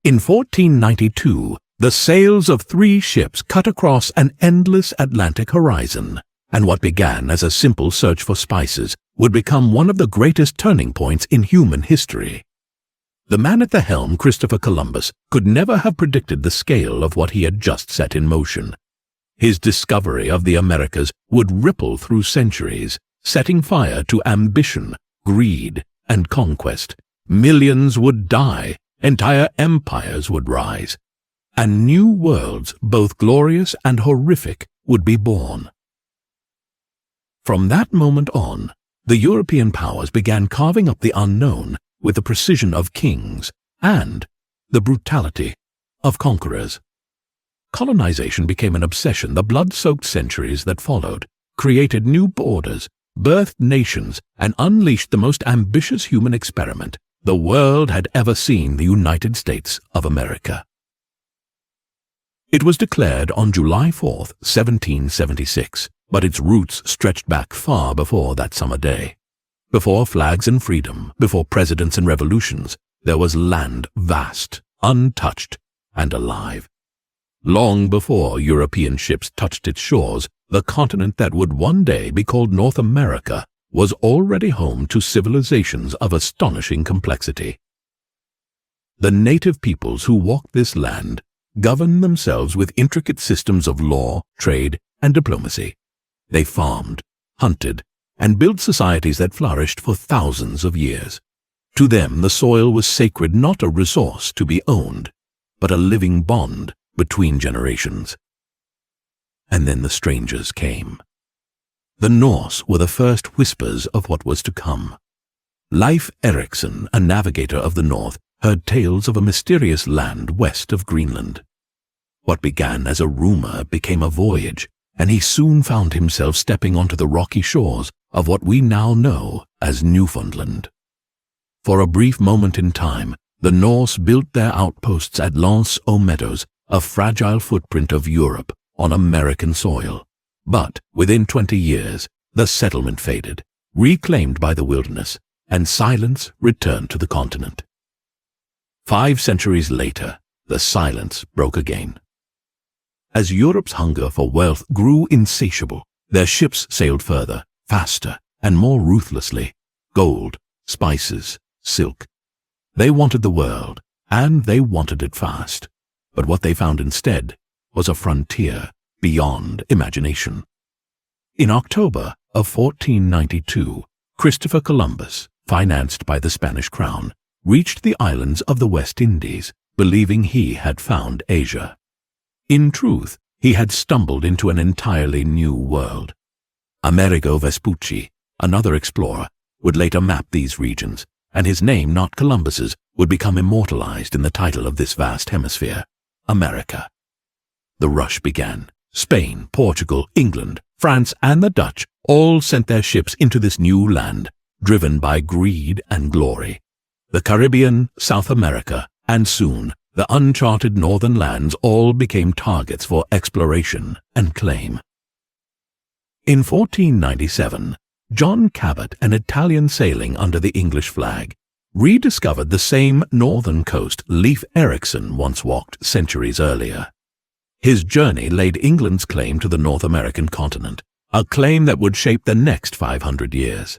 In 1492, the sails of 3 ships cut across an endless Atlantic horizon, and what began as a simple search for spices would become one of the greatest turning points in human history. The man at the helm, Christopher Columbus, could never have predicted the scale of what he had just set in motion. His discovery of the Americas would ripple through centuries, setting fire to ambition, greed, and conquest. Millions would die, entire empires would rise, and new worlds, both glorious and horrific, would be born. From that moment on, the European powers began carving up the unknown with the precision of kings and the brutality of conquerors. Colonization became an obsession. The blood-soaked centuries that followed created new borders, birthed nations, and unleashed the most ambitious human experiment the world had ever seen: the United States of America. It was declared on July 4, 1776, but its roots stretched back far before that summer day. Before flags and freedom, before presidents and revolutions, there was land vast, untouched, and alive. Long before European ships touched its shores, the continent that would one day be called North America was already home to civilizations of astonishing complexity. The native peoples who walked this land governed themselves with intricate systems of law, trade, and diplomacy. They farmed, hunted, and built societies that flourished for thousands of years. To them, the soil was sacred, not a resource to be owned, but a living bond between generations. And then the strangers came. The Norse were the first whispers of what was to come. Leif Erikson, a navigator of the North, heard tales of a mysterious land west of Greenland. What began as a rumor became a voyage, and he soon found himself stepping onto the rocky shores of what we now know as Newfoundland. For a brief moment in time, the Norse built their outposts at L'Anse-aux-Meadows, a fragile footprint of Europe on American soil. But within 20 years, the settlement faded, reclaimed by the wilderness, and silence returned to the continent. 5 centuries later, the silence broke again. As Europe's hunger for wealth grew insatiable, their ships sailed further, faster, and more ruthlessly. Gold, spices, silk. They wanted the world, and they wanted it fast. But what they found instead was a frontier beyond imagination. In October of 1492, Christopher Columbus, financed by the Spanish crown, reached the islands of the West Indies, believing he had found Asia. In truth, he had stumbled into an entirely new world. Amerigo Vespucci, another explorer, would later map these regions, and his name, not Columbus's, would become immortalized in the title of this vast hemisphere, America. The rush began. Spain, Portugal, England, France, and the Dutch all sent their ships into this new land, driven by greed and glory. The Caribbean, South America, and soon the uncharted northern lands all became targets for exploration and claim. In 1497, John Cabot, an Italian sailing under the English flag, rediscovered the same northern coast Leif Erikson once walked centuries earlier. His journey laid England's claim to the North American continent, a claim that would shape the next 500 years.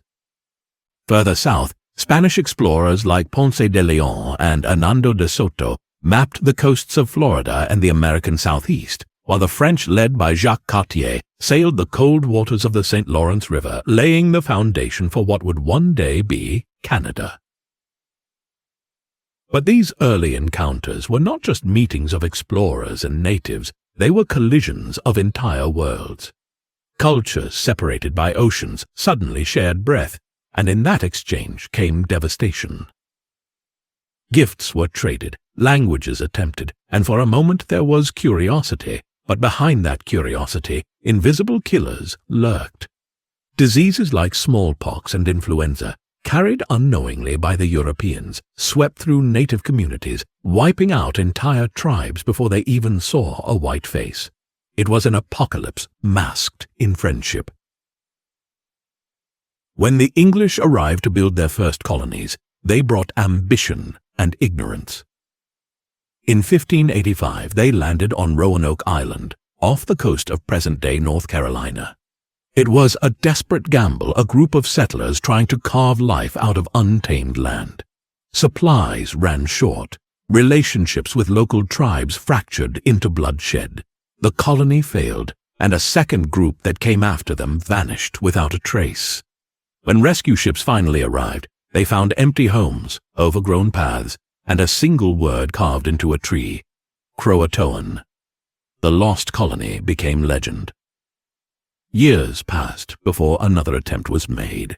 Further south, Spanish explorers like Ponce de Leon and Hernando de Soto mapped the coasts of Florida and the American Southeast, while the French, led by Jacques Cartier, sailed the cold waters of the St. Lawrence River, laying the foundation for what would one day be Canada. But these early encounters were not just meetings of explorers and natives, they were collisions of entire worlds. Cultures separated by oceans suddenly shared breath, and in that exchange came devastation. Gifts were traded, languages attempted, and for a moment there was curiosity, but behind that curiosity, invisible killers lurked. Diseases like smallpox and influenza, carried unknowingly by the Europeans, swept through native communities, wiping out entire tribes before they even saw a white face. It was an apocalypse masked in friendship. When the English arrived to build their first colonies, they brought ambition and ignorance. In 1585, they landed on Roanoke Island, off the coast of present-day North Carolina. It was a desperate gamble, a group of settlers trying to carve life out of untamed land. Supplies ran short, relationships with local tribes fractured into bloodshed. The colony failed, and a second group that came after them vanished without a trace. When rescue ships finally arrived, they found empty homes, overgrown paths, and a single word carved into a tree: Croatoan. The lost colony became legend. Years passed before another attempt was made.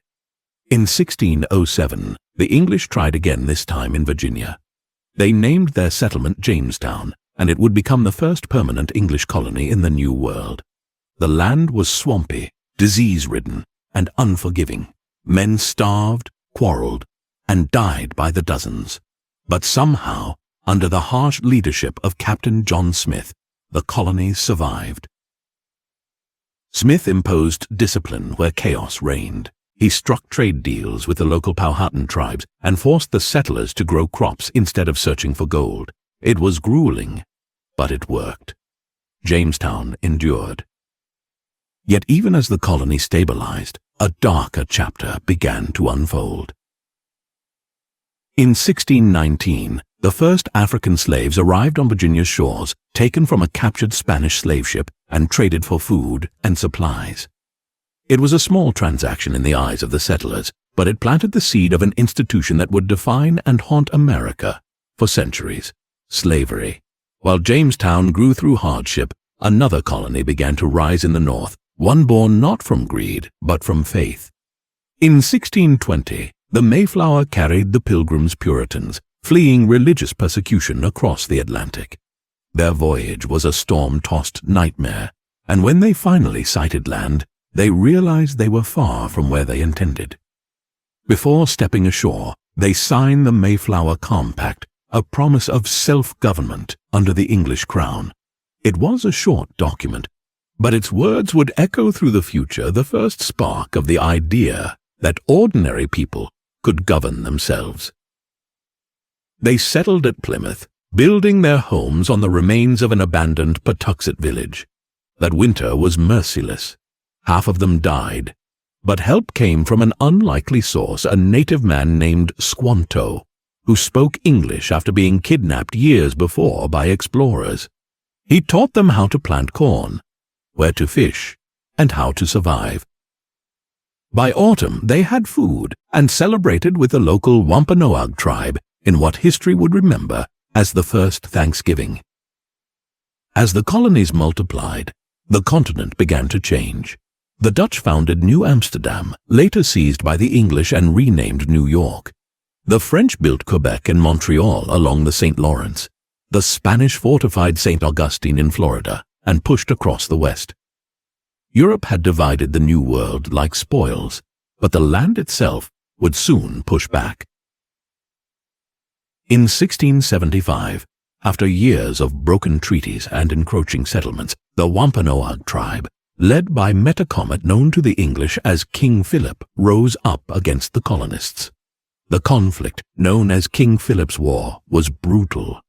In 1607, the English tried again, this time in Virginia. They named their settlement Jamestown, and it would become the first permanent English colony in the New World. The land was swampy, disease-ridden, and unforgiving. Men starved, quarreled, and died by the dozens. But somehow, under the harsh leadership of Captain John Smith, the colonies survived. Smith imposed discipline where chaos reigned. He struck trade deals with the local Powhatan tribes and forced the settlers to grow crops instead of searching for gold. It was grueling, but it worked. Jamestown endured. Yet even as the colony stabilized, a darker chapter began to unfold. In 1619, the first African slaves arrived on Virginia's shores, taken from a captured Spanish slave ship and traded for food and supplies. It was a small transaction in the eyes of the settlers, but it planted the seed of an institution that would define and haunt America for centuries: slavery. While Jamestown grew through hardship, another colony began to rise in the north, one born not from greed, but from faith. In 1620, the Mayflower carried the Pilgrims Puritans, fleeing religious persecution across the Atlantic. Their voyage was a storm-tossed nightmare, and when they finally sighted land, they realized they were far from where they intended. Before stepping ashore, they signed the Mayflower Compact, a promise of self-government under the English crown. It was a short document, but its words would echo through the future, the first spark of the idea that ordinary people could govern themselves. They settled at Plymouth, building their homes on the remains of an abandoned Patuxet village. That winter was merciless. Half of them died, but help came from an unlikely source, a native man named Squanto, who spoke English after being kidnapped years before by explorers. He taught them how to plant corn, where to fish, and how to survive. By autumn, they had food and celebrated with the local Wampanoag tribe in what history would remember as the first Thanksgiving. As the colonies multiplied, the continent began to change. The Dutch founded New Amsterdam, later seized by the English and renamed New York. The French built Quebec and Montreal along the St. Lawrence. The Spanish fortified St. Augustine in Florida and pushed across the west. Europe had divided the New World like spoils, but the land itself would soon push back. In 1675, after years of broken treaties and encroaching settlements, the Wampanoag tribe, led by Metacomet known to the English as King Philip, rose up against the colonists. The conflict, known as King Philip's War, was brutal.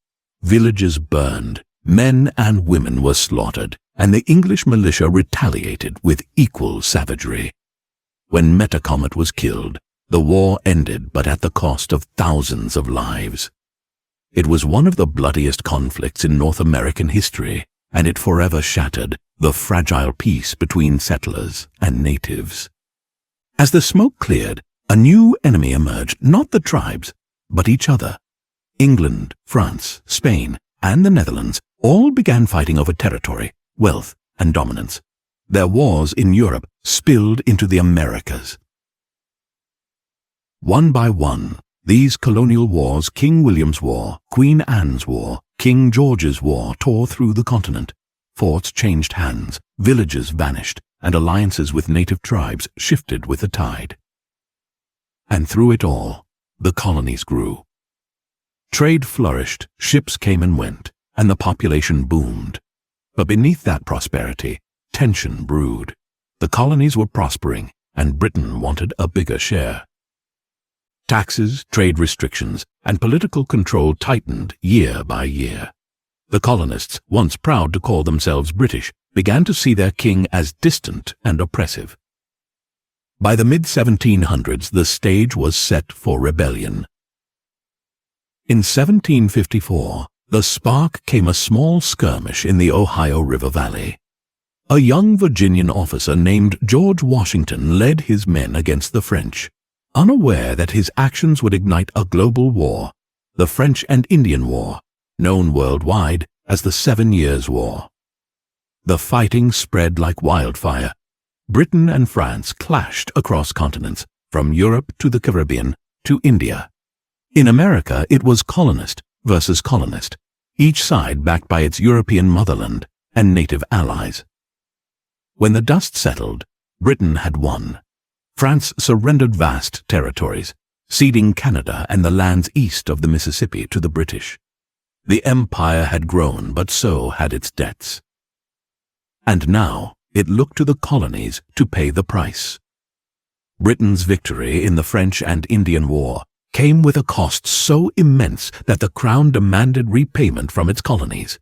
Villages burned, men and women were slaughtered, and the English militia retaliated with equal savagery. When Metacomet was killed, the war ended, but at the cost of thousands of lives. It was one of the bloodiest conflicts in North American history, and it forever shattered the fragile peace between settlers and natives. As the smoke cleared, a new enemy emerged, not the tribes, but each other. England, France, Spain, and the Netherlands all began fighting over territory, wealth, and dominance. Their wars in Europe spilled into the Americas. One by one, these colonial wars, King William's War, Queen Anne's War, King George's War, tore through the continent. Forts changed hands, villages vanished, and alliances with native tribes shifted with the tide. And through it all, the colonies grew. Trade flourished, ships came and went, and the population boomed. But beneath that prosperity, tension brewed. The colonies were prospering, and Britain wanted a bigger share. Taxes, trade restrictions, and political control tightened year by year. The colonists, once proud to call themselves British, began to see their king as distant and oppressive. By the mid-1700s, the stage was set for rebellion. In 1754, the spark came a small skirmish in the Ohio River Valley. A young Virginian officer named George Washington led his men against the French, unaware that his actions would ignite a global war, the French and Indian War, known worldwide as the 7 Years' War. The fighting spread like wildfire. Britain and France clashed across continents, from Europe to the Caribbean to India. In America, it was colonist versus colonist, each side backed by its European motherland and native allies. When the dust settled, Britain had won. France surrendered vast territories, ceding Canada and the lands east of the Mississippi to the British. The empire had grown, but so had its debts. And now it looked to the colonies to pay the price. Britain's victory in the French and Indian War came with a cost so immense that the Crown demanded repayment from its colonies.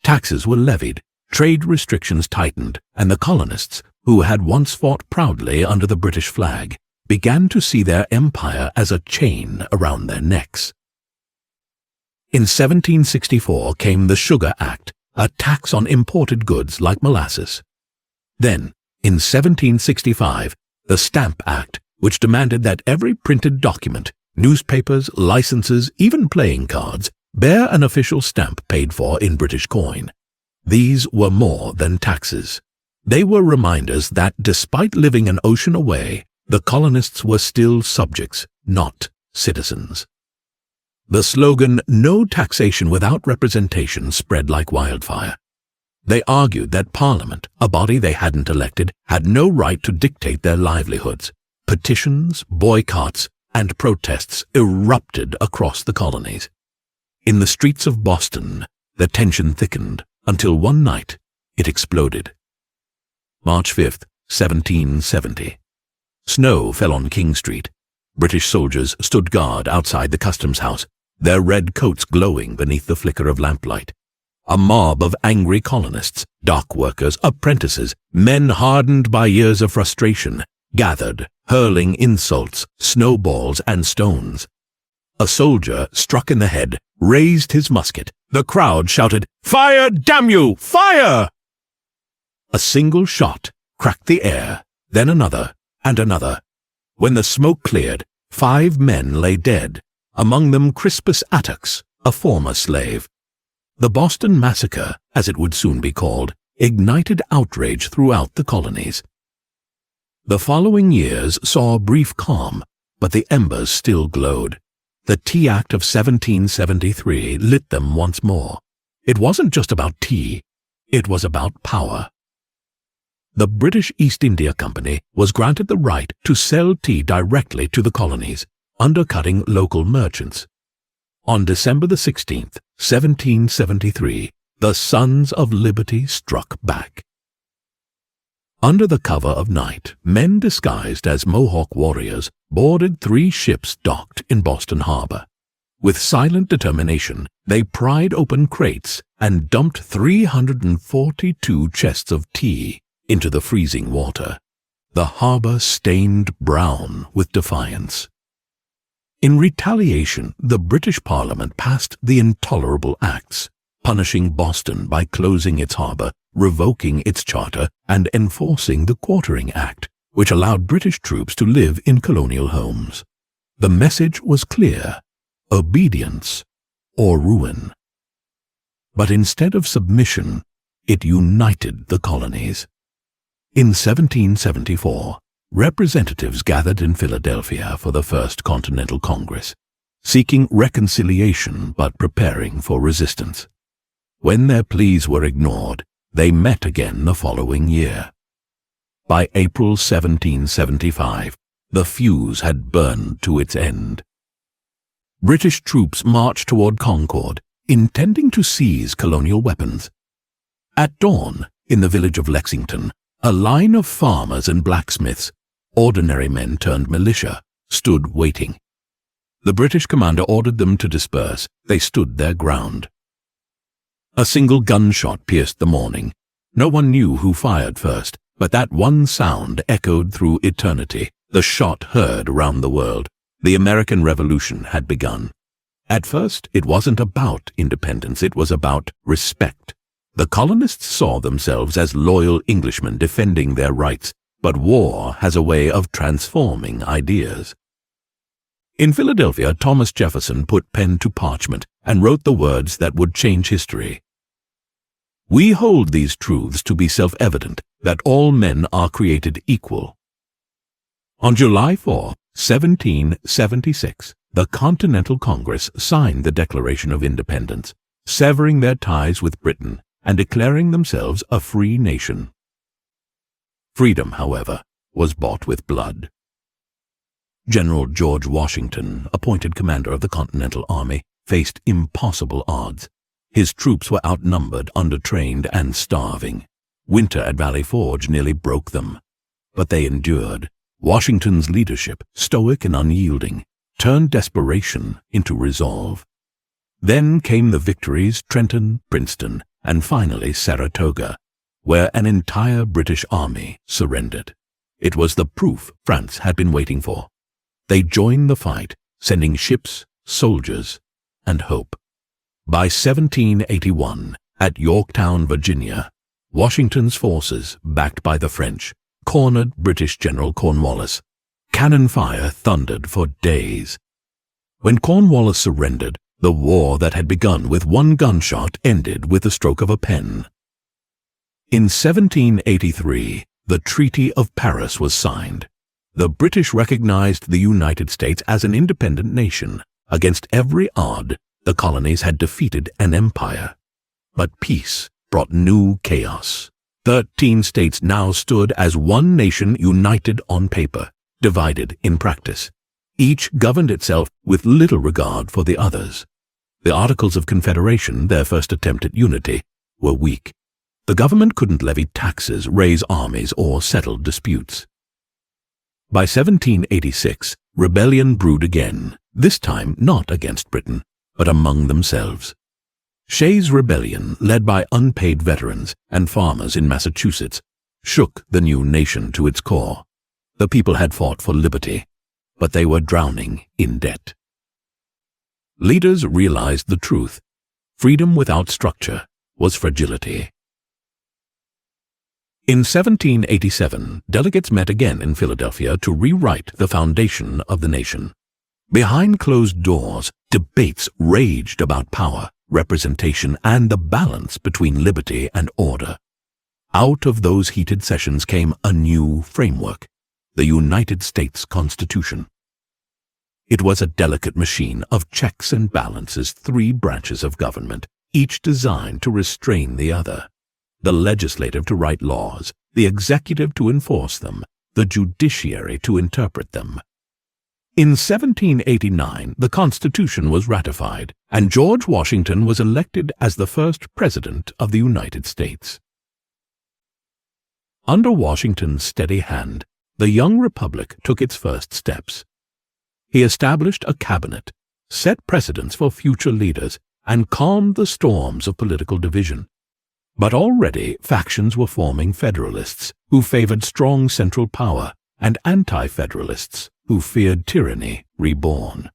Taxes were levied, trade restrictions tightened, and the colonists, who had once fought proudly under the British flag, began to see their empire as a chain around their necks. In 1764 came the Sugar Act, a tax on imported goods like molasses. Then, in 1765, the Stamp Act, which demanded that every printed document, newspapers, licenses, even playing cards, bear an official stamp paid for in British coin. These were more than taxes. They were reminders that, despite living an ocean away, the colonists were still subjects, not citizens. The slogan, "No taxation without representation," spread like wildfire. They argued that Parliament, a body they hadn't elected, had no right to dictate their livelihoods. Petitions, boycotts, and protests erupted across the colonies. In the streets of Boston, the tension thickened until one night it exploded. March 5, 1770. Snow fell on King Street. British soldiers stood guard outside the customs house, their red coats glowing beneath the flicker of lamplight. A mob of angry colonists, dock workers, apprentices, men hardened by years of frustration, gathered, hurling insults, snowballs, and stones. A soldier, struck in the head, raised his musket. The crowd shouted, "Fire, damn you! Fire!" A single shot cracked the air, then another and another. When the smoke cleared, 5 men lay dead, among them Crispus Attucks, a former slave. The Boston Massacre, as it would soon be called, ignited outrage throughout the colonies. The following years saw a brief calm, but the embers still glowed. The Tea Act of 1773 lit them once more. It wasn't just about tea, it was about power. The British East India Company was granted the right to sell tea directly to the colonies, undercutting local merchants. On December the 16th, 1773, the Sons of Liberty struck back. Under the cover of night, men disguised as Mohawk warriors boarded 3 ships docked in Boston Harbor. With silent determination, they pried open crates and dumped 342 chests of tea into the freezing water. The harbor stained brown with defiance. In retaliation, the British Parliament passed the Intolerable Acts, punishing Boston by closing its harbor, revoking its charter, and enforcing the Quartering Act, which allowed British troops to live in colonial homes. The message was clear: obedience or ruin. But instead of submission, it united the colonies. In 1774, representatives gathered in Philadelphia for the First Continental Congress, seeking reconciliation but preparing for resistance. When their pleas were ignored, they met again the following year. By April 1775, the fuse had burned to its end. British troops marched toward Concord, intending to seize colonial weapons. At dawn, in the village of Lexington, a line of farmers and blacksmiths, ordinary men turned militia, stood waiting. The British commander ordered them to disperse. They stood their ground. A single gunshot pierced the morning. No one knew who fired first, but that one sound echoed through eternity. The shot heard around the world. The American Revolution had begun. At first, it wasn't about independence, it was about respect. The colonists saw themselves as loyal Englishmen defending their rights, but war has a way of transforming ideas. In Philadelphia, Thomas Jefferson put pen to parchment and wrote the words that would change history. We hold these truths to be self-evident, that all men are created equal. On July 4, 1776, the Continental Congress signed the Declaration of Independence, severing their ties with Britain and declaring themselves a free nation. Freedom, however, was bought with blood. General George Washington, appointed commander of the Continental Army, faced impossible odds. His troops were outnumbered, undertrained, and starving. Winter at Valley Forge nearly broke them. But they endured. Washington's leadership, stoic and unyielding, turned desperation into resolve. Then came the victories, Trenton, Princeton, and finally Saratoga, where an entire British army surrendered. It was the proof France had been waiting for. They joined the fight, sending ships, soldiers, and hope. By 1781, at Yorktown, Virginia, Washington's forces, backed by the French, cornered British General Cornwallis. Cannon fire thundered for days. When Cornwallis surrendered, the war that had begun with one gunshot ended with the stroke of a pen. In 1783, the Treaty of Paris was signed. The British recognized the United States as an independent nation. Against every odd, the colonies had defeated an empire. But peace brought new chaos. 13 states now stood as one nation, united on paper, divided in practice. Each governed itself with little regard for the others. The Articles of Confederation, their first attempt at unity, were weak. The government couldn't levy taxes, raise armies, or settle disputes. By 1786, rebellion brewed again, this time not against Britain, but among themselves. Shays' Rebellion, led by unpaid veterans and farmers in Massachusetts, shook the new nation to its core. The people had fought for liberty, but they were drowning in debt. Leaders realized the truth. Freedom without structure was fragility. In 1787, delegates met again in Philadelphia to rewrite the foundation of the nation. Behind closed doors, debates raged about power, representation, and the balance between liberty and order. Out of those heated sessions came a new framework, the United States Constitution. It was a delicate machine of checks and balances, 3 branches of government, each designed to restrain the other. The legislative to write laws, the executive to enforce them, the judiciary to interpret them. In 1789, the Constitution was ratified, and George Washington was elected as the first President of the United States. Under Washington's steady hand, the young republic took its first steps. He established a cabinet, set precedents for future leaders, and calmed the storms of political division. But already factions were forming: Federalists, who favored strong central power, and Anti-Federalists, who feared tyranny reborn.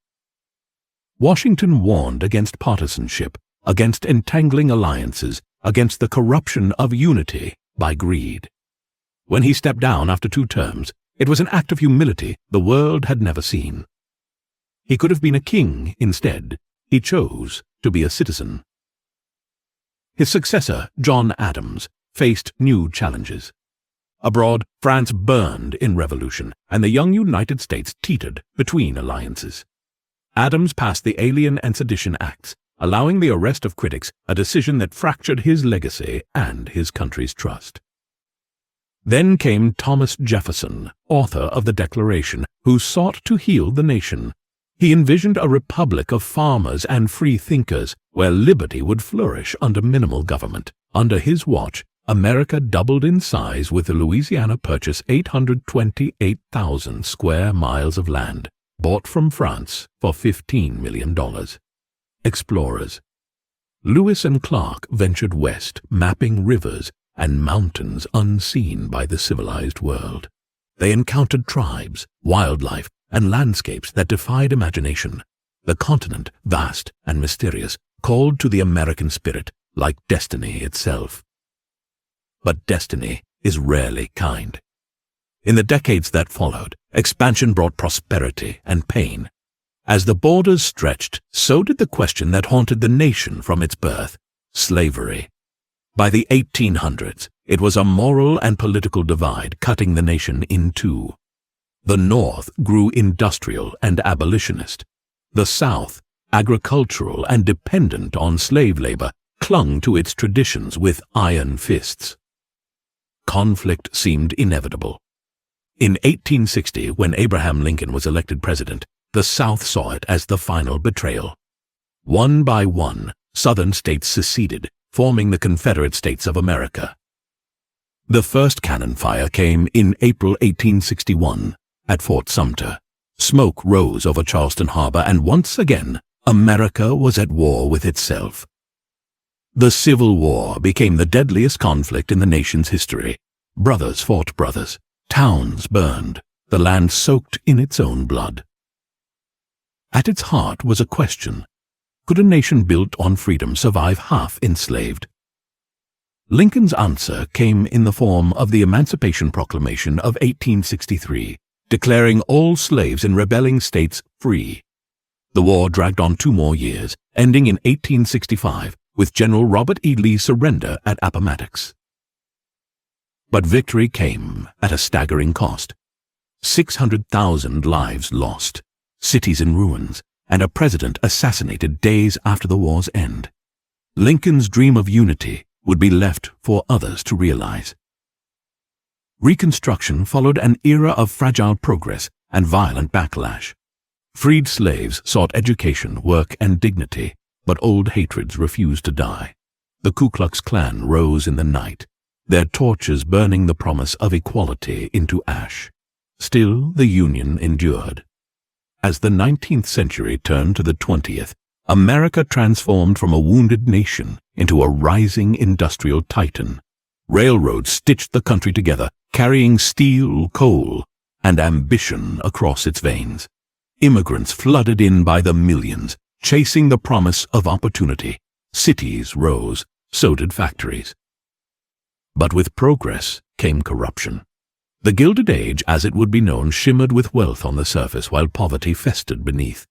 Washington warned against partisanship, against entangling alliances, against the corruption of unity by greed. When he stepped down after 2 terms, it was an act of humility the world had never seen. He could have been a king instead. He chose to be a citizen. His successor, John Adams, faced new challenges. Abroad, France burned in revolution, and the young United States teetered between alliances. Adams passed the Alien and Sedition Acts, allowing the arrest of critics, a decision that fractured his legacy and his country's trust. Then came Thomas Jefferson, author of the Declaration, who sought to heal the nation. He envisioned a republic of farmers and free thinkers, where liberty would flourish under minimal government. Under his watch, America doubled in size, with the Louisiana Purchase 828,000 square miles of land, bought from France for $15 million. Explorers. Lewis and Clark ventured west, mapping rivers and mountains unseen by the civilized world. They encountered tribes, wildlife, and landscapes that defied imagination. The continent, vast and mysterious, called to the American spirit like destiny itself. But destiny is rarely kind. In the decades that followed, expansion brought prosperity and pain. As the borders stretched, so did the question that haunted the nation from its birth: slavery. By the 1800s, it was a moral and political divide cutting the nation in two. The North grew industrial and abolitionist. The South, agricultural and dependent on slave labor, clung to its traditions with iron fists. Conflict seemed inevitable. In 1860, when Abraham Lincoln was elected president, the South saw it as the final betrayal. One by one, Southern states seceded, forming the Confederate States of America. The first cannon fire came in April 1861 at Fort Sumter. Smoke rose over Charleston Harbor, and once again, America was at war with itself. The Civil War became the deadliest conflict in the nation's history. Brothers fought brothers. Towns burned. The land soaked in its own blood. At its heart was a question: could a nation built on freedom survive half enslaved? Lincoln's answer came in the form of the Emancipation Proclamation of 1863, declaring all slaves in rebelling states free. The war dragged on 2 more years, ending in 1865 with General Robert E. Lee's surrender at Appomattox. But victory came at a staggering cost. 600,000 lives lost, cities in ruins, and a president assassinated days after the war's end. Lincoln's dream of unity would be left for others to realize. Reconstruction followed an era of fragile progress and violent backlash. Freed slaves sought education, work, and dignity, but old hatreds refused to die. The Ku Klux Klan rose in the night, their torches burning the promise of equality into ash. Still, the Union endured. As the 19th century turned to the 20th, America transformed from a wounded nation into a rising industrial titan. Railroads stitched the country together, carrying steel, coal, and ambition across its veins. Immigrants flooded in by the millions, chasing the promise of opportunity. Cities rose, so did factories. But with progress came corruption. The Gilded Age, as it would be known, shimmered with wealth on the surface while poverty festered beneath.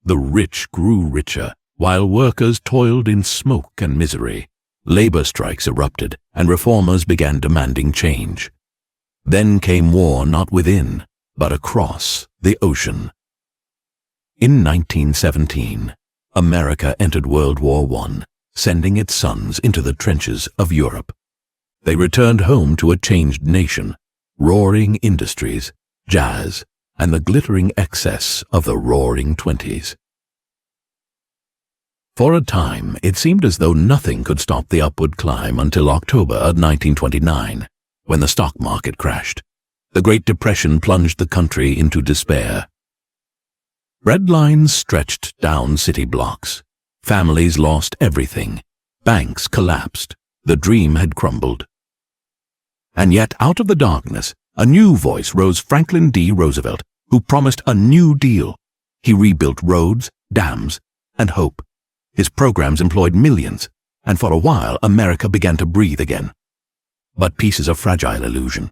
The rich grew richer, while workers toiled in smoke and misery. Labor strikes erupted, and reformers began demanding change. Then came war not within, but across the ocean. In 1917, America entered World War I, sending its sons into the trenches of Europe. They returned home to a changed nation, roaring industries, jazz, and the glittering excess of the roaring 20s. For a time, it seemed as though nothing could stop the upward climb until October of 1929, when the stock market crashed. The Great Depression plunged the country into despair. Red lines stretched down city blocks. Families lost everything. Banks collapsed. The dream had crumbled. And yet, out of the darkness, a new voice rose: Franklin D. Roosevelt, who promised a New Deal. He rebuilt roads, dams, and hope. His programs employed millions, and for a while America began to breathe again. But peace is a fragile illusion.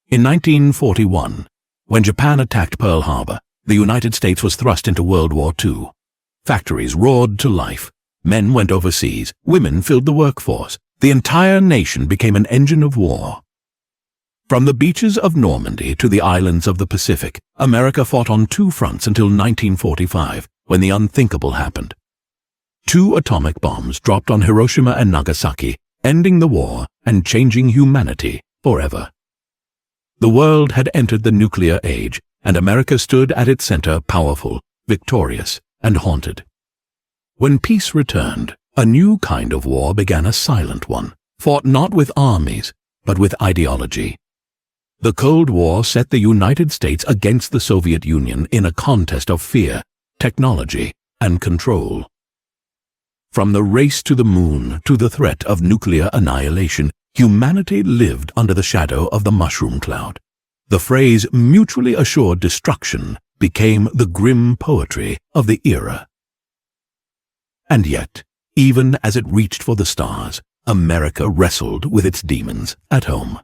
In 1941, when Japan attacked Pearl Harbor, the United States was thrust into World War II. Factories roared to life. Men went overseas. Women filled the workforce. The entire nation became an engine of war. From the beaches of Normandy to the islands of the Pacific, America fought on 2 fronts until 1945, when the unthinkable happened. 2 atomic bombs dropped on Hiroshima and Nagasaki, ending the war and changing humanity forever. The world had entered the nuclear age, and America stood at its center, powerful, victorious, and haunted. When peace returned, a new kind of war began, a silent one, fought not with armies, but with ideology. The Cold War set the United States against the Soviet Union in a contest of fear, technology, and control. From the race to the moon to the threat of nuclear annihilation, humanity lived under the shadow of the mushroom cloud. The phrase mutually assured destruction became the grim poetry of the era. And yet, even as it reached for the stars, America wrestled with its demons at home.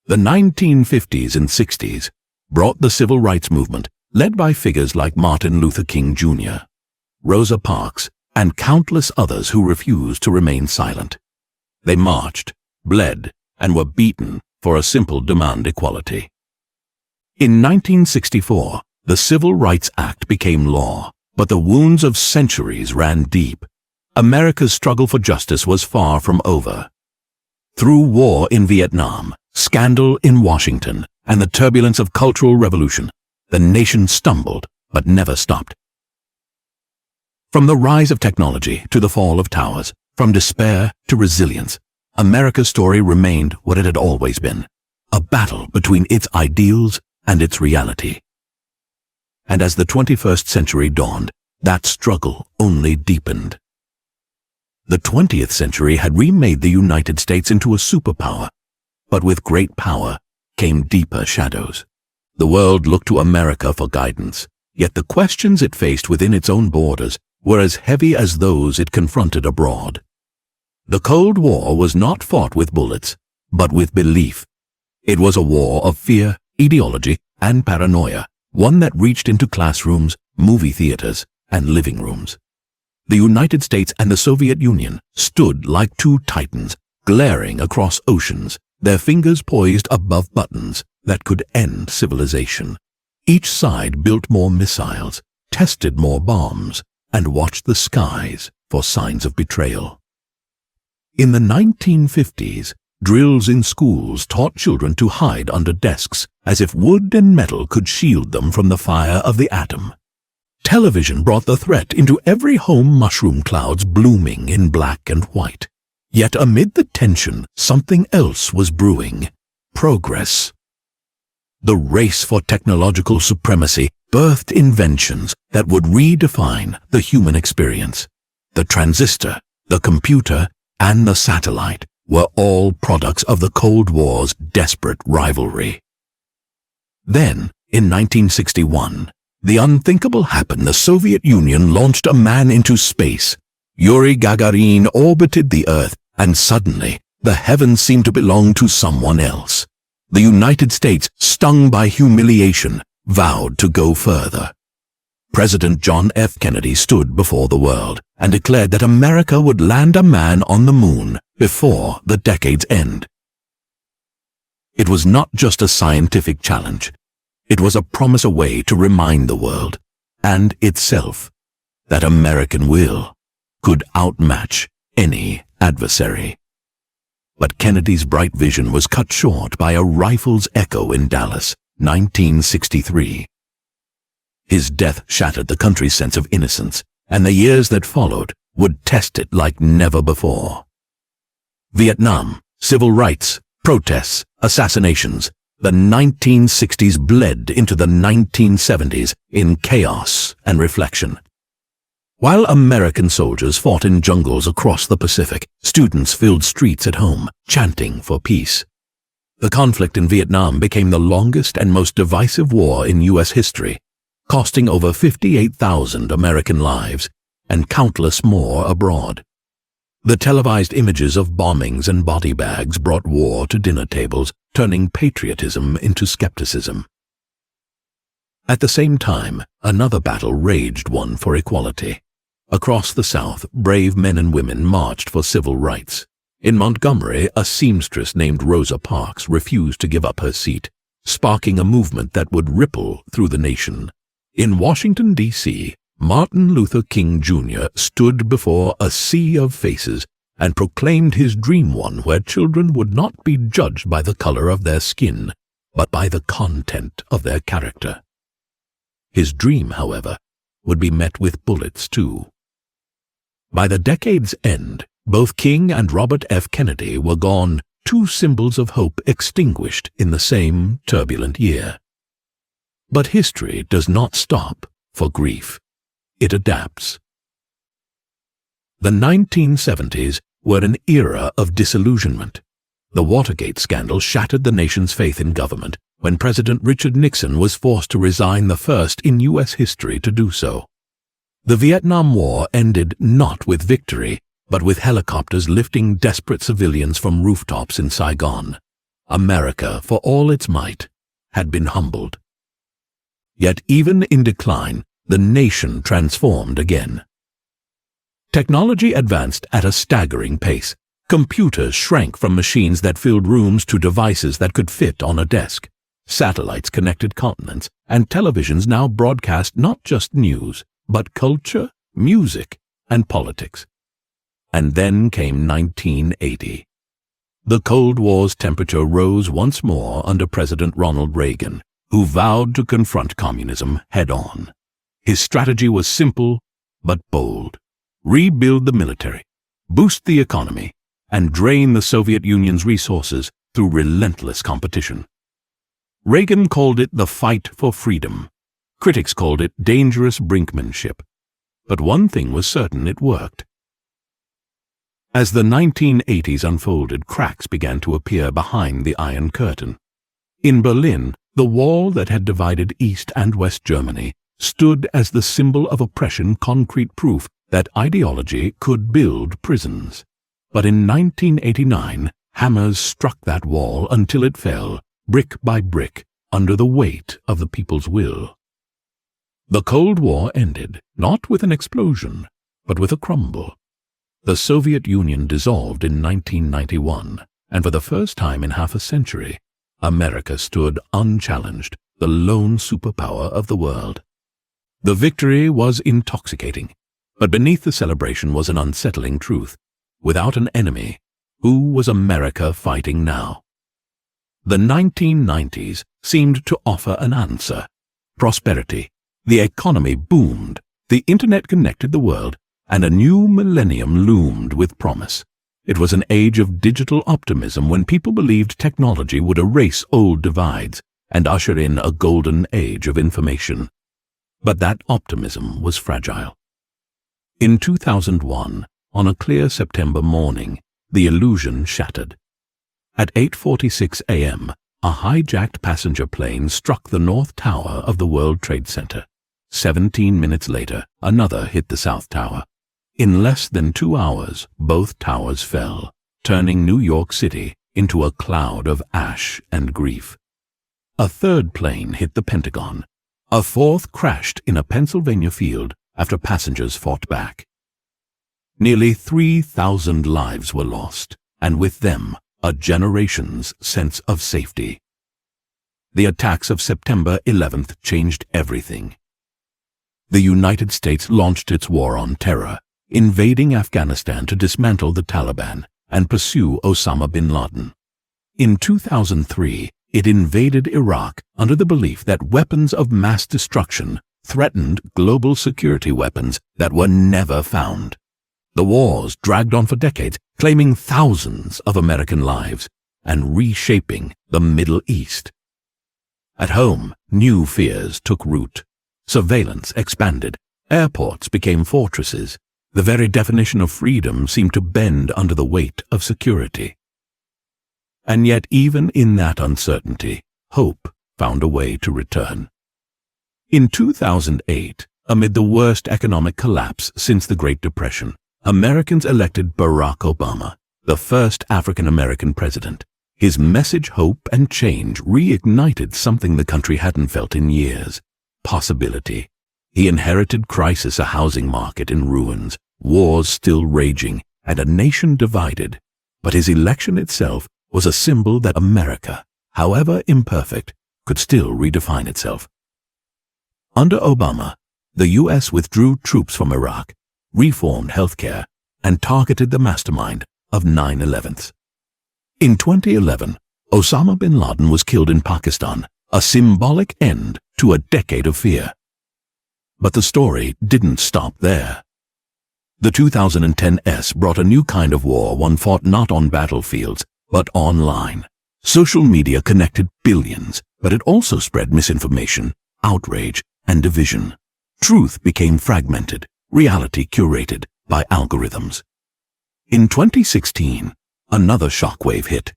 The 1950s and 60s brought the civil rights movement, led by figures like Martin Luther King Jr., Rosa Parks, and countless others who refused to remain silent. They marched, bled, and were beaten for a simple demand equality. In 1964, the Civil Rights Act became law, but the wounds of centuries ran deep. America's struggle for justice was far from over. Through war in Vietnam, scandal in Washington, and the turbulence of cultural revolution, the nation stumbled but never stopped. From the rise of technology to the fall of towers, from despair to resilience, America's story remained what it had always been, a battle between its ideals and its reality. And as the 21st century dawned, that struggle only deepened. The 20th century had remade the United States into a superpower, but with great power came deeper shadows. The world looked to America for guidance, yet the questions it faced within its own borders were as heavy as those it confronted abroad. The Cold War was not fought with bullets, but with belief. It was a war of fear, ideology, and paranoia, one that reached into classrooms, movie theaters, and living rooms. The United States and the Soviet Union stood like two titans, glaring across oceans, their fingers poised above buttons that could end civilization. Each side built more missiles, tested more bombs, and watched the skies for signs of betrayal. In the 1950s, drills in schools taught children to hide under desks as if wood and metal could shield them from the fire of the atom. Television brought the threat into every home, mushroom clouds blooming in black and white. Yet amid the tension, something else was brewing: progress. The race for technological supremacy birthed inventions that would redefine the human experience. The transistor, the computer, and the satellite were all products of the Cold War's desperate rivalry. Then, in 1961, the unthinkable happened. The Soviet Union launched a man into space. Yuri Gagarin orbited the Earth, and suddenly, the heavens seemed to belong to someone else. The United States, stung by humiliation, vowed to go further. President John F. Kennedy stood before the world and declared that America would land a man on the moon before the decade's end. It was not just a scientific challenge. It was a promise, a way to remind the world, and itself, that American will could outmatch any adversary. But Kennedy's bright vision was cut short by a rifle's echo in Dallas, 1963. His death shattered the country's sense of innocence, and the years that followed would test it like never before. Vietnam, civil rights, protests, assassinations. The 1960s bled into the 1970s in chaos and reflection. While American soldiers fought in jungles across the Pacific, students filled streets at home, chanting for peace. The conflict in Vietnam became the longest and most divisive war in U.S. history, costing over 58,000 American lives and countless more abroad. The televised images of bombings and body bags brought war to dinner tables, turning patriotism into skepticism. At the same time, another battle raged, one for equality. Across the South, brave men and women marched for civil rights. In Montgomery, a seamstress named Rosa Parks refused to give up her seat, sparking a movement that would ripple through the nation. In Washington, D.C., Martin Luther King Jr. stood before a sea of faces and proclaimed his dream, one where children would not be judged by the color of their skin, but by the content of their character. His dream, however, would be met with bullets too. By the decade's end, both King and Robert F. Kennedy were gone two symbols of hope extinguished in the same turbulent year. But history does not stop for grief. It adapts. The 1970s were an era of disillusionment. The Watergate scandal shattered the nation's faith in government when President Richard Nixon was forced to resign, the first in U.S. history to do so. The Vietnam War ended not with victory, but with helicopters lifting desperate civilians from rooftops in Saigon. America, for all its might, had been humbled. Yet even in decline, the nation transformed again. Technology advanced at a staggering pace. Computers shrank from machines that filled rooms to devices that could fit on a desk. Satellites connected continents, and televisions now broadcast not just news, but culture, music, and politics. And then came 1980. The Cold War's temperature rose once more under President Ronald Reagan, who vowed to confront communism head-on. His strategy was simple but bold. Rebuild the military, boost the economy, and drain the Soviet Union's resources through relentless competition. Reagan called it the fight for freedom. Critics called it dangerous brinkmanship. But one thing was certain: it worked. As the 1980s unfolded, cracks began to appear behind the Iron Curtain. In Berlin, the wall that had divided East and West Germany stood as the symbol of oppression, concrete proof that ideology could build prisons. But in 1989, hammers struck that wall until it fell, brick by brick, under the weight of the people's will. The Cold War ended, not with an explosion, but with a crumble. The Soviet Union dissolved in 1991, and for the first time in half a century, America stood unchallenged, the lone superpower of the world. The victory was intoxicating, but beneath the celebration was an unsettling truth. Without an enemy, who was America fighting now? The 1990s seemed to offer an answer. Prosperity. The economy boomed, the internet connected the world, and a new millennium loomed with promise. It was an age of digital optimism when people believed technology would erase old divides and usher in a golden age of information. But that optimism was fragile. In 2001, on a clear September morning, the illusion shattered. At 8:46 a.m., a hijacked passenger plane struck the North Tower of the World Trade Center. 17 minutes later, another hit the South Tower. In less than 2 hours, both towers fell, turning New York City into a cloud of ash and grief. A third plane hit the Pentagon. A fourth crashed in a Pennsylvania field after passengers fought back. Nearly 3,000 lives were lost, and with them, a generation's sense of safety. The attacks of September 11th changed everything. The United States launched its war on terror, invading Afghanistan to dismantle the Taliban and pursue Osama bin Laden. In 2003, it invaded Iraq under the belief that weapons of mass destruction threatened global security weapons that were never found. The wars dragged on for decades, claiming thousands of American lives and reshaping the Middle East. At home, new fears took root. Surveillance expanded. Airports became fortresses. The very definition of freedom seemed to bend under the weight of security. And yet, even in that uncertainty, hope found a way to return. In 2008, amid the worst economic collapse since the Great Depression, Americans elected Barack Obama, the first African-American president. His message, hope and change, reignited something the country hadn't felt in years: possibility. He inherited crisis, a housing market in ruins, wars still raging, and a nation divided. But his election itself was a symbol that America, however imperfect, could still redefine itself. Under Obama, the U.S. withdrew troops from Iraq, reformed healthcare, and targeted the mastermind of 9/11. In 2011, Osama bin Laden was killed in Pakistan, a symbolic end to a decade of fear. But the story didn't stop there. The 2010s brought a new kind of war, one fought not on battlefields, but online. Social media connected billions, but it also spread misinformation, outrage, and division. Truth became fragmented, reality curated by algorithms. In 2016, another shockwave hit.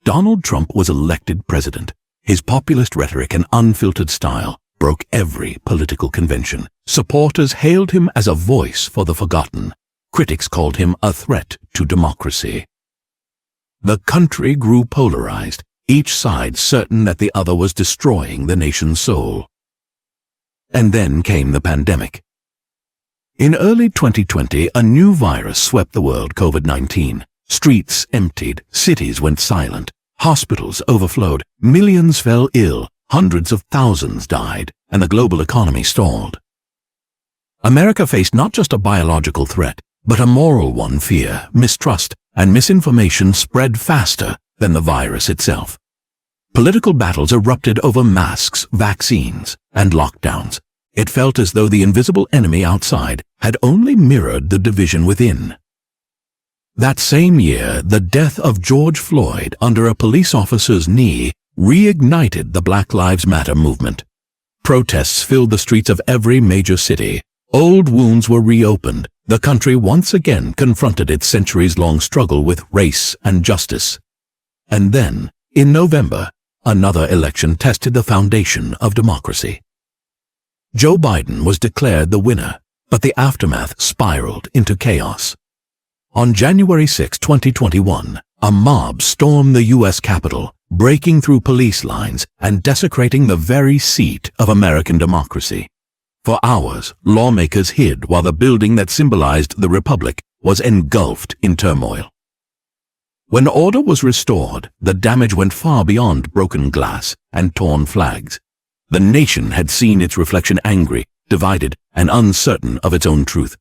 Donald Trump was elected president. His populist rhetoric and unfiltered style broke every political convention. Supporters hailed him as a voice for the forgotten. Critics called him a threat to democracy. The country grew polarized, each side certain that the other was destroying the nation's soul. And then came the pandemic. In early 2020, a new virus swept the world, COVID-19. Streets emptied, cities went silent, hospitals overflowed, millions fell ill, hundreds of thousands died, and the global economy stalled. America faced not just a biological threat, but a moral one. Fear, mistrust, and misinformation spread faster than the virus itself. Political battles erupted over masks, vaccines, and lockdowns. It felt as though the invisible enemy outside had only mirrored the division within. That same year, the death of George Floyd under a police officer's knee reignited the Black Lives Matter movement. Protests filled the streets of every major city. Old wounds were reopened. The country once again confronted its centuries-long struggle with race and justice. And then, in November, another election tested the foundation of democracy. Joe Biden was declared the winner, but the aftermath spiraled into chaos. On January 6, 2021, a mob stormed the U.S. Capitol, breaking through police lines and desecrating the very seat of American democracy. For hours, lawmakers hid while the building that symbolized the Republic was engulfed in turmoil. When order was restored, the damage went far beyond broken glass and torn flags. The nation had seen its reflection angry, divided, and uncertain of its own truth.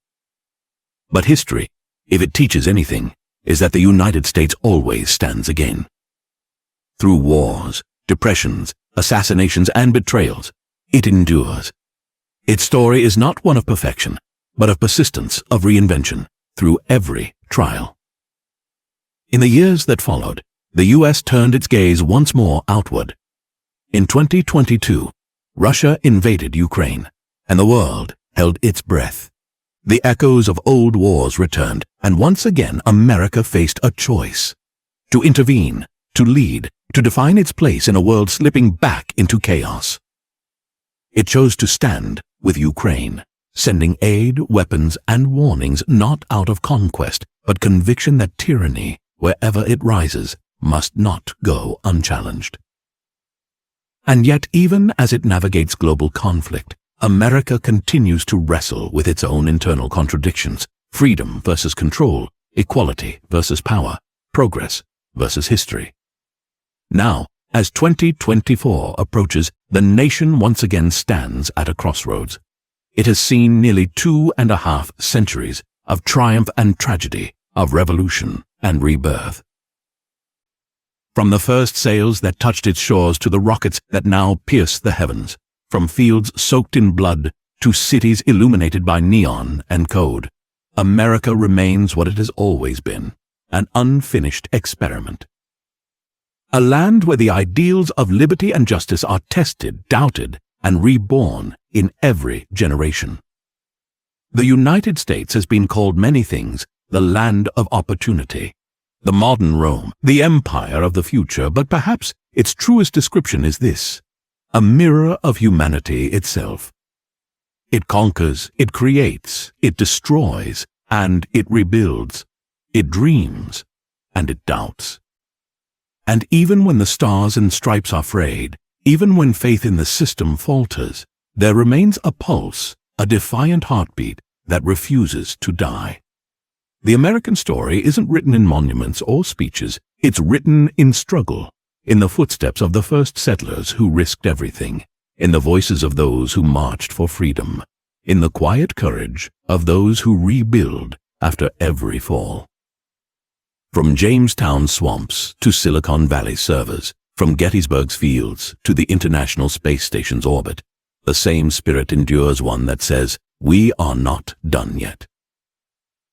But history, if it teaches anything, is that the United States always stands again. Through wars, depressions, assassinations, and betrayals, it endures. Its story is not one of perfection, but of persistence, of reinvention, through every trial. In the years that followed, the U.S. turned its gaze once more outward. In 2022, Russia invaded Ukraine, and the world held its breath. The echoes of old wars returned, and once again America faced a choice: to intervene, to lead, to define its place in a world slipping back into chaos. It chose to stand with Ukraine, sending aid, weapons, and warnings not out of conquest, but conviction that tyranny, wherever it rises, must not go unchallenged. And yet, even as it navigates global conflict, America continues to wrestle with its own internal contradictions: freedom versus control, equality versus power, progress versus history. Now, as 2024 approaches, the nation once again stands at a crossroads. It has seen nearly 2.5 centuries of triumph and tragedy, of revolution and rebirth. From the first sails that touched its shores to the rockets that now pierce the heavens, from fields soaked in blood to cities illuminated by neon and code, America remains what it has always been: an unfinished experiment. A land where the ideals of liberty and justice are tested, doubted, and reborn in every generation. The United States has been called many things: the land of opportunity, the modern Rome, the empire of the future, but perhaps its truest description is this: a mirror of humanity itself. It conquers, it creates, it destroys, and it rebuilds. It dreams, and it doubts. And even when the stars and stripes are frayed, even when faith in the system falters, there remains a pulse, a defiant heartbeat that refuses to die. The American story isn't written in monuments or speeches. It's written in struggle, in the footsteps of the first settlers who risked everything, in the voices of those who marched for freedom, in the quiet courage of those who rebuild after every fall. From Jamestown's swamps to Silicon Valley servers, from Gettysburg's fields to the International Space Station's orbit, the same spirit endures, one that says, "We are not done yet."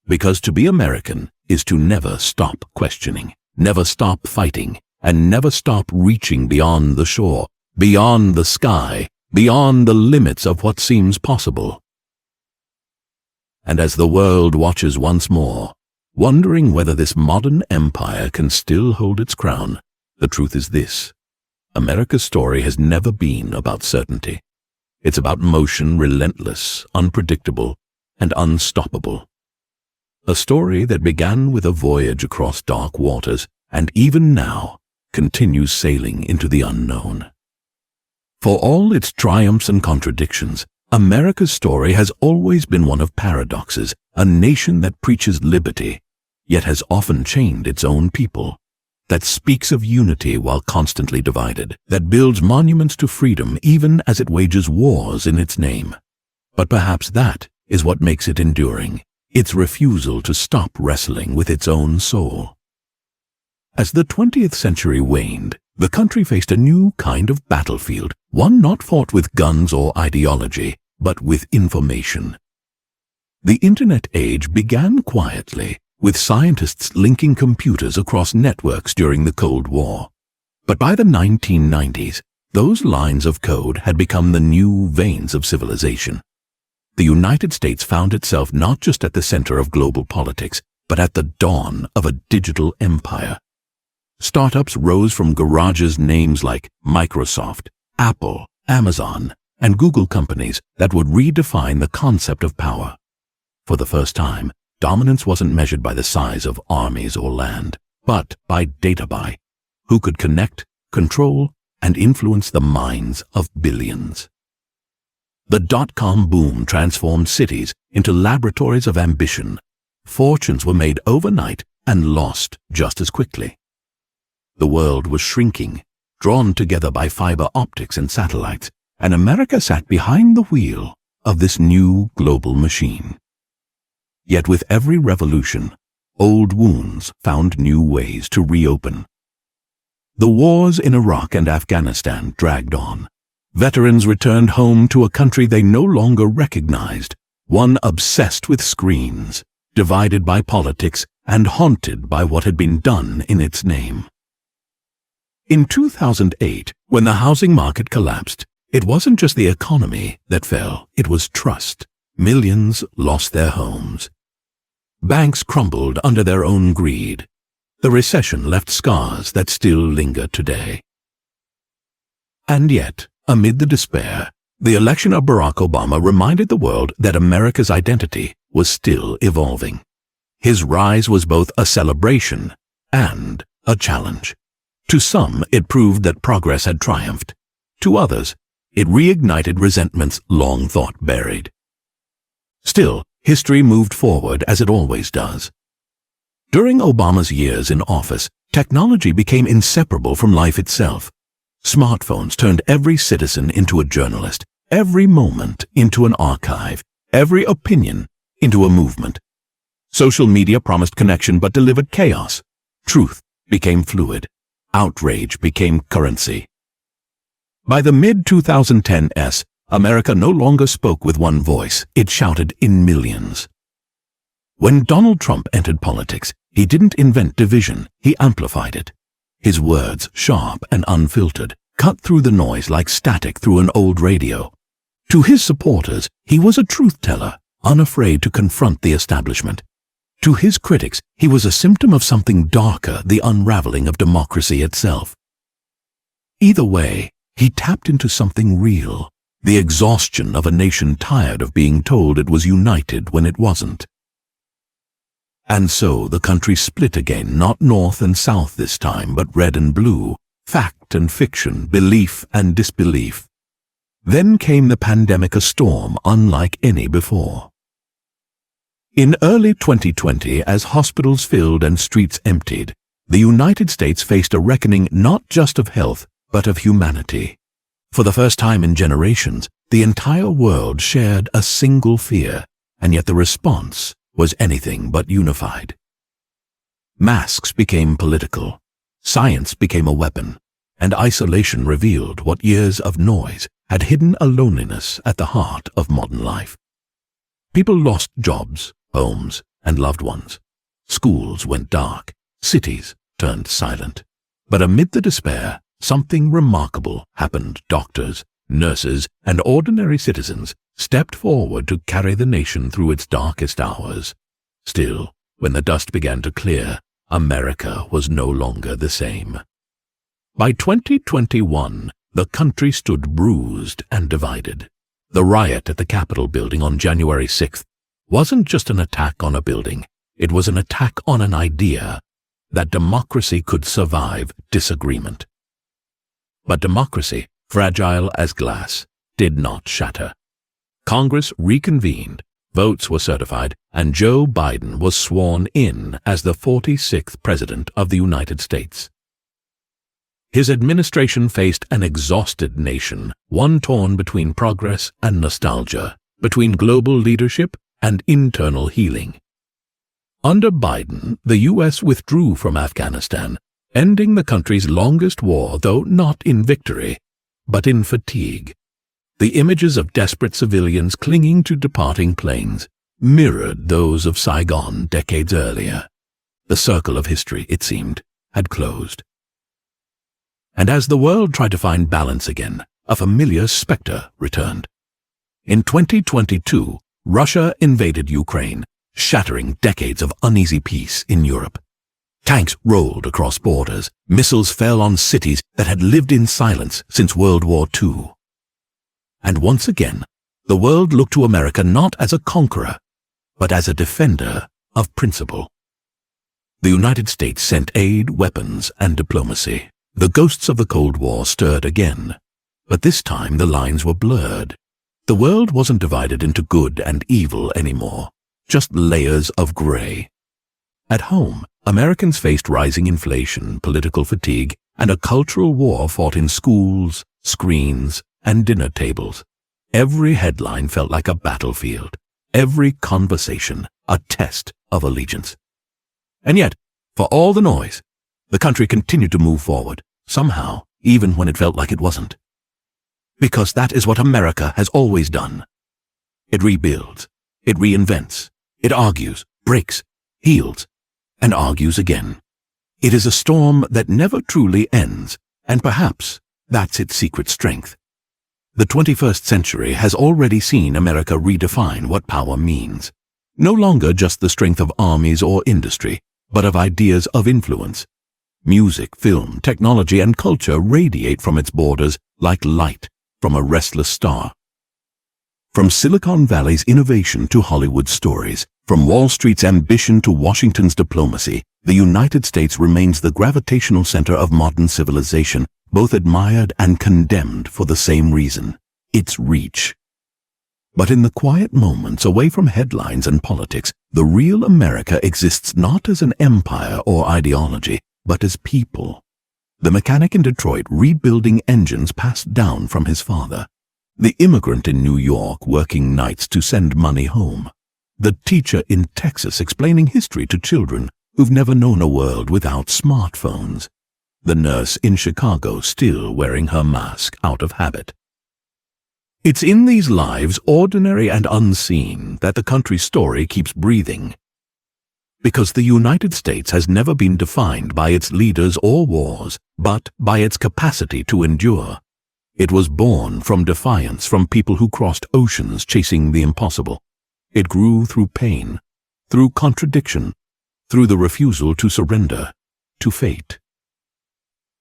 Because to be American is to never stop questioning, never stop fighting, and never stop reaching beyond the shore, beyond the sky, beyond the limits of what seems possible. And as the world watches once more, wondering whether this modern empire can still hold its crown, the truth is this: America's story has never been about certainty. It's about motion, relentless, unpredictable, and unstoppable. A story that began with a voyage across dark waters, and even now continues sailing into the unknown. For all its triumphs and contradictions, America's story has always been one of paradoxes, a nation that preaches liberty, yet has often chained its own people, that speaks of unity while constantly divided, that builds monuments to freedom even as it wages wars in its name. But perhaps that is what makes it enduring, its refusal to stop wrestling with its own soul. As the 20th century waned, the country faced a new kind of battlefield, one not fought with guns or ideology, but with information. The Internet age began quietly, with scientists linking computers across networks during the Cold War. But by the 1990s, those lines of code had become the new veins of civilization. The United States found itself not just at the center of global politics, but at the dawn of a digital empire. Startups rose from garages, names like Microsoft, Apple, Amazon, and Google, companies that would redefine the concept of power. For the first time, dominance wasn't measured by the size of armies or land, but by data, by who could connect, control, and influence the minds of billions. The dot-com boom transformed cities into laboratories of ambition. Fortunes were made overnight and lost just as quickly. The world was shrinking, drawn together by fiber optics and satellites, and America sat behind the wheel of this new global machine. Yet with every revolution, old wounds found new ways to reopen. The wars in Iraq and Afghanistan dragged on. Veterans returned home to a country they no longer recognized, one obsessed with screens, divided by politics, and haunted by what had been done in its name. In 2008, when the housing market collapsed, it wasn't just the economy that fell, it was trust. Millions lost their homes. Banks crumbled under their own greed. The recession left scars that still linger today. And yet, amid the despair, the election of Barack Obama reminded the world that America's identity was still evolving. His rise was both a celebration and a challenge. To some, it proved that progress had triumphed. To others, it reignited resentments long thought buried. Still, history moved forward as it always does. During Obama's years in office, technology became inseparable from life itself. Smartphones turned every citizen into a journalist, every moment into an archive, every opinion into a movement. Social media promised connection but delivered chaos. Truth became fluid. Outrage became currency. By the mid-2010s, America no longer spoke with one voice, it shouted in millions. When Donald Trump entered politics, he didn't invent division, he amplified it. His words, sharp and unfiltered, cut through the noise like static through an old radio. To his supporters, he was a truth-teller, unafraid to confront the establishment. To his critics, he was a symptom of something darker, the unraveling of democracy itself. Either way, he tapped into something real, the exhaustion of a nation tired of being told it was united when it wasn't. And so the country split again, not north and south this time, but red and blue, fact and fiction, belief and disbelief. Then came the pandemic, a storm unlike any before. In early 2020, as hospitals filled and streets emptied, the United States faced a reckoning not just of health, but of humanity. For the first time in generations, the entire world shared a single fear, and yet the response was anything but unified. Masks became political, science became a weapon, and isolation revealed what years of noise had hidden a loneliness at the heart of modern life. People lost jobs, homes, and loved ones. Schools went dark. Cities turned silent. But amid the despair, something remarkable happened. Doctors, nurses, and ordinary citizens stepped forward to carry the nation through its darkest hours. Still, when the dust began to clear, America was no longer the same. By 2021, the country stood bruised and divided. The riot at the Capitol building on January 6th wasn't just an attack on a building, it was an attack on an idea that democracy could survive disagreement. But democracy, fragile as glass, did not shatter. Congress reconvened, votes were certified, and Joe Biden was sworn in as the 46th President of the United States. His administration faced an exhausted nation, one torn between progress and nostalgia, between global leadership and internal healing. Under Biden, the U.S. withdrew from Afghanistan, ending the country's longest war, though not in victory, but in fatigue. The images of desperate civilians clinging to departing planes mirrored those of Saigon decades earlier. The circle of history, it seemed, had closed. And as the world tried to find balance again, a familiar specter returned. In 2022, Russia invaded Ukraine, shattering decades of uneasy peace in Europe. Tanks rolled across borders, missiles fell on cities that had lived in silence since World War II. And once again, the world looked to America not as a conqueror, but as a defender of principle. The United States sent aid, weapons, and diplomacy. The ghosts of the Cold War stirred again, but this time the lines were blurred. The world wasn't divided into good and evil anymore, just layers of gray. At home, Americans faced rising inflation, political fatigue, and a cultural war fought in schools, screens, and dinner tables. Every headline felt like a battlefield, every conversation a test of allegiance. And yet, for all the noise, the country continued to move forward, somehow, even when it felt like it wasn't. Because that is what America has always done. It rebuilds, it reinvents, it argues, breaks, heals, and argues again. It is a storm that never truly ends, and perhaps that's its secret strength. The 21st century has already seen America redefine what power means. No longer just the strength of armies or industry, but of ideas of influence. Music, film, technology, and culture radiate from its borders like light from a restless star. From Silicon Valley's innovation to Hollywood's stories, from Wall Street's ambition to Washington's diplomacy, the United States remains the gravitational center of modern civilization, both admired and condemned for the same reason: its reach. But in the quiet moments away from headlines and politics, the real America exists not as an empire or ideology, but as people. The mechanic in Detroit rebuilding engines passed down from his father. The immigrant in New York working nights to send money home. The teacher in Texas explaining history to children who've never known a world without smartphones. The nurse in Chicago still wearing her mask out of habit. It's in these lives, ordinary and unseen, that the country's story keeps breathing. Because the United States has never been defined by its leaders or wars, but by its capacity to endure. It was born from defiance from people who crossed oceans chasing the impossible. It grew through pain, through contradiction, through the refusal to surrender to fate.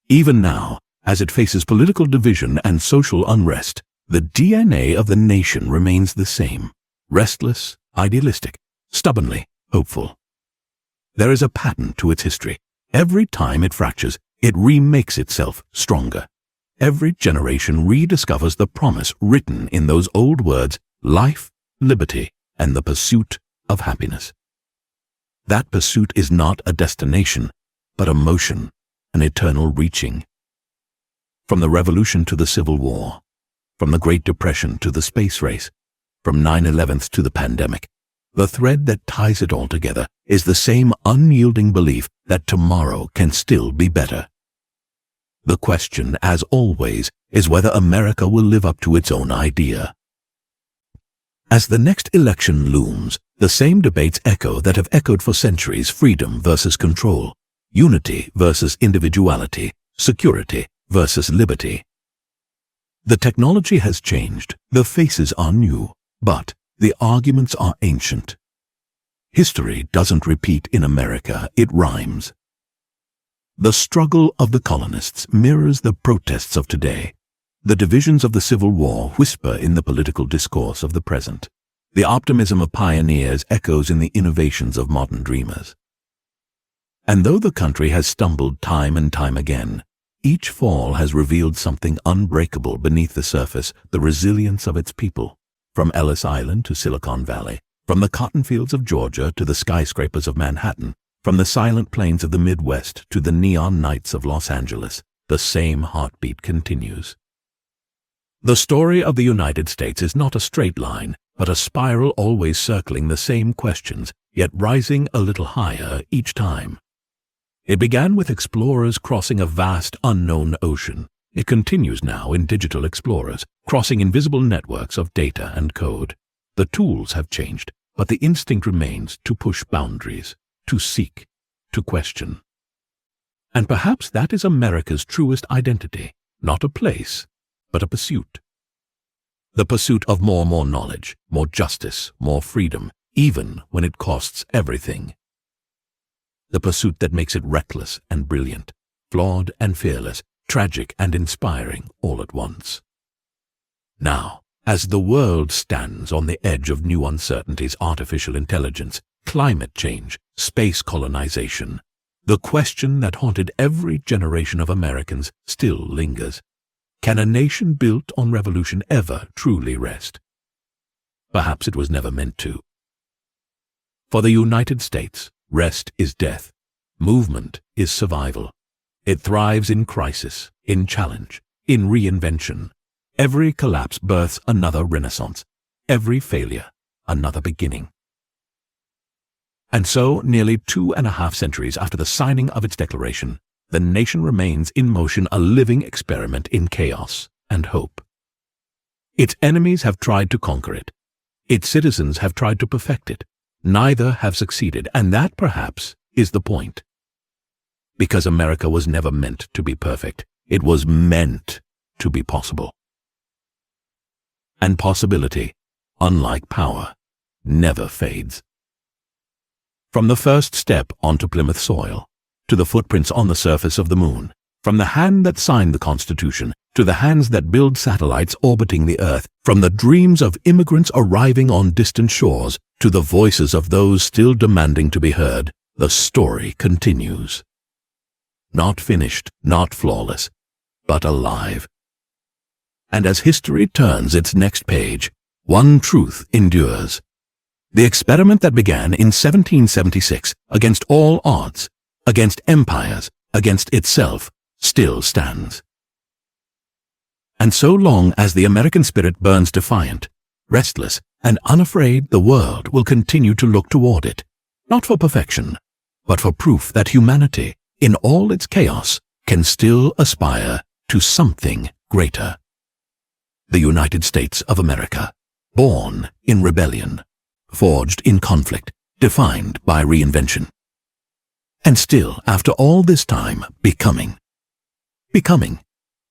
Even now, as it faces political division and social unrest, the DNA of the nation remains the same: restless, idealistic, stubbornly hopeful. There is a pattern to its history. Every time it fractures, it remakes itself stronger. Every generation rediscovers the promise written in those old words: life, liberty, and the pursuit of happiness. That pursuit is not a destination, but a motion, an eternal reaching. From the Revolution to the Civil War, from the Great Depression to the space race, from 9/11 to the pandemic, the thread that ties it all together is the same unyielding belief that tomorrow can still be better. The question, as always, is whether America will live up to its own idea. As the next election looms, the same debates echo that have echoed for centuries: freedom versus control, unity versus individuality, security versus liberty. The technology has changed, the faces are new, but the arguments are ancient. History doesn't repeat in America, it rhymes. The struggle of the colonists mirrors the protests of today. The divisions of the Civil War whisper in the political discourse of the present. The optimism of pioneers echoes in the innovations of modern dreamers. And though the country has stumbled time and time again, each fall has revealed something unbreakable beneath the surface, the resilience of its people. From Ellis Island to Silicon Valley, from the cotton fields of Georgia to the skyscrapers of Manhattan, from the silent plains of the Midwest to the neon nights of Los Angeles, the same heartbeat continues. The story of the United States is not a straight line, but a spiral always circling the same questions, yet rising a little higher each time. It began with explorers crossing a vast, unknown ocean. It continues now in digital explorers, crossing invisible networks of data and code. The tools have changed, but the instinct remains to push boundaries, to seek, to question. And perhaps that is America's truest identity, not a place, but a pursuit. The pursuit of more knowledge, more justice, more freedom, even when it costs everything. The pursuit that makes it reckless and brilliant, flawed and fearless, tragic and inspiring all at once. Now, as the world stands on the edge of new uncertainties, artificial intelligence, climate change, space colonization, the question that haunted every generation of Americans still lingers. Can a nation built on revolution ever truly rest? Perhaps it was never meant to. For the United States, rest is death. Movement is survival. It thrives in crisis, in challenge, in reinvention. Every collapse births another renaissance. Every failure, another beginning. And so, nearly 2.5 centuries after the signing of its declaration, the nation remains in motion, a living experiment in chaos and hope. Its enemies have tried to conquer it. Its citizens have tried to perfect it. Neither have succeeded, and that, perhaps, is the point. Because America was never meant to be perfect. It was meant to be possible. And possibility, unlike power, never fades. From the first step onto Plymouth soil, to the footprints on the surface of the moon, from the hand that signed the Constitution to the hands that build satellites orbiting the Earth, from the dreams of immigrants arriving on distant shores to the voices of those still demanding to be heard, the story continues. Not finished, not flawless, but alive. And as history turns its next page, one truth endures. The experiment that began in 1776 against all odds, against empires, against itself, still stands. And so long as the American spirit burns defiant, restless, and unafraid, the world will continue to look toward it, not for perfection, but for proof that humanity, in all its chaos, can still aspire to something greater. The United States of America, born in rebellion, forged in conflict, defined by reinvention. And still, after all this time, becoming. Becoming.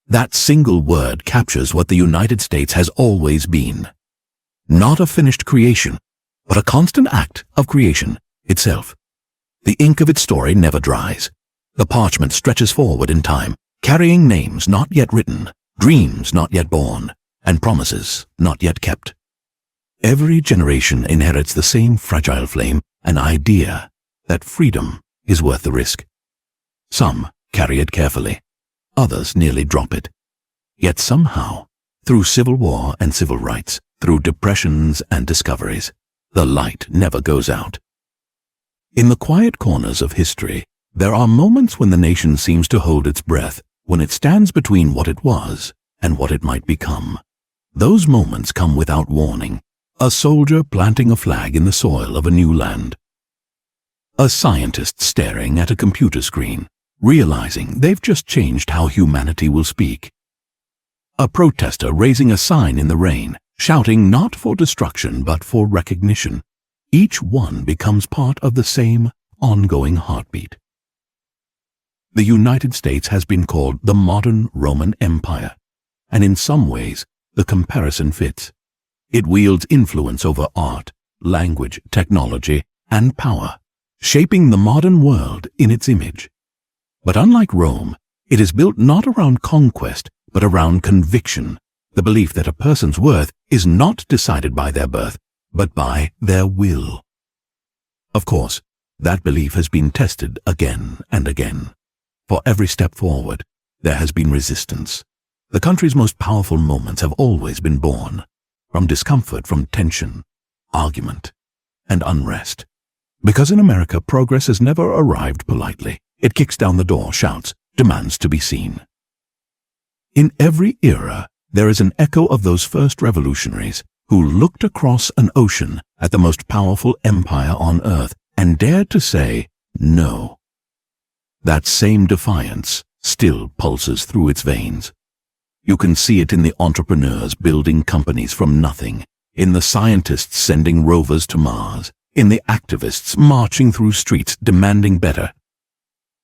That single word captures what the United States has always been. Not a finished creation, but a constant act of creation itself. The ink of its story never dries. The parchment stretches forward in time, carrying names not yet written, dreams not yet born, and promises not yet kept. Every generation inherits the same fragile flame, an idea that freedom is worth the risk. Some carry it carefully, others nearly drop it. Yet somehow, through civil war and civil rights, through depressions and discoveries, the light never goes out. In the quiet corners of history, there are moments when the nation seems to hold its breath, when it stands between what it was and what it might become. Those moments come without warning. A soldier planting a flag in the soil of a new land. A scientist staring at a computer screen, realizing they've just changed how humanity will speak. A protester raising a sign in the rain, shouting not for destruction but for recognition. Each one becomes part of the same ongoing heartbeat. The United States has been called the modern Roman Empire, and in some ways the comparison fits. It wields influence over art, language, technology, and power, shaping the modern world in its image. But unlike Rome, it is built not around conquest, but around conviction, the belief that a person's worth is not decided by their birth, but by their will. Of course, that belief has been tested again and again. For every step forward, there has been resistance. The country's most powerful moments have always been born from discomfort, from tension, argument, and unrest. Because in America, progress has never arrived politely. It kicks down the door, shouts, demands to be seen. In every era, there is an echo of those first revolutionaries who looked across an ocean at the most powerful empire on earth and dared to say no. That same defiance still pulses through its veins. You can see it in the entrepreneurs building companies from nothing, in the scientists sending rovers to Mars, in the activists marching through streets demanding better.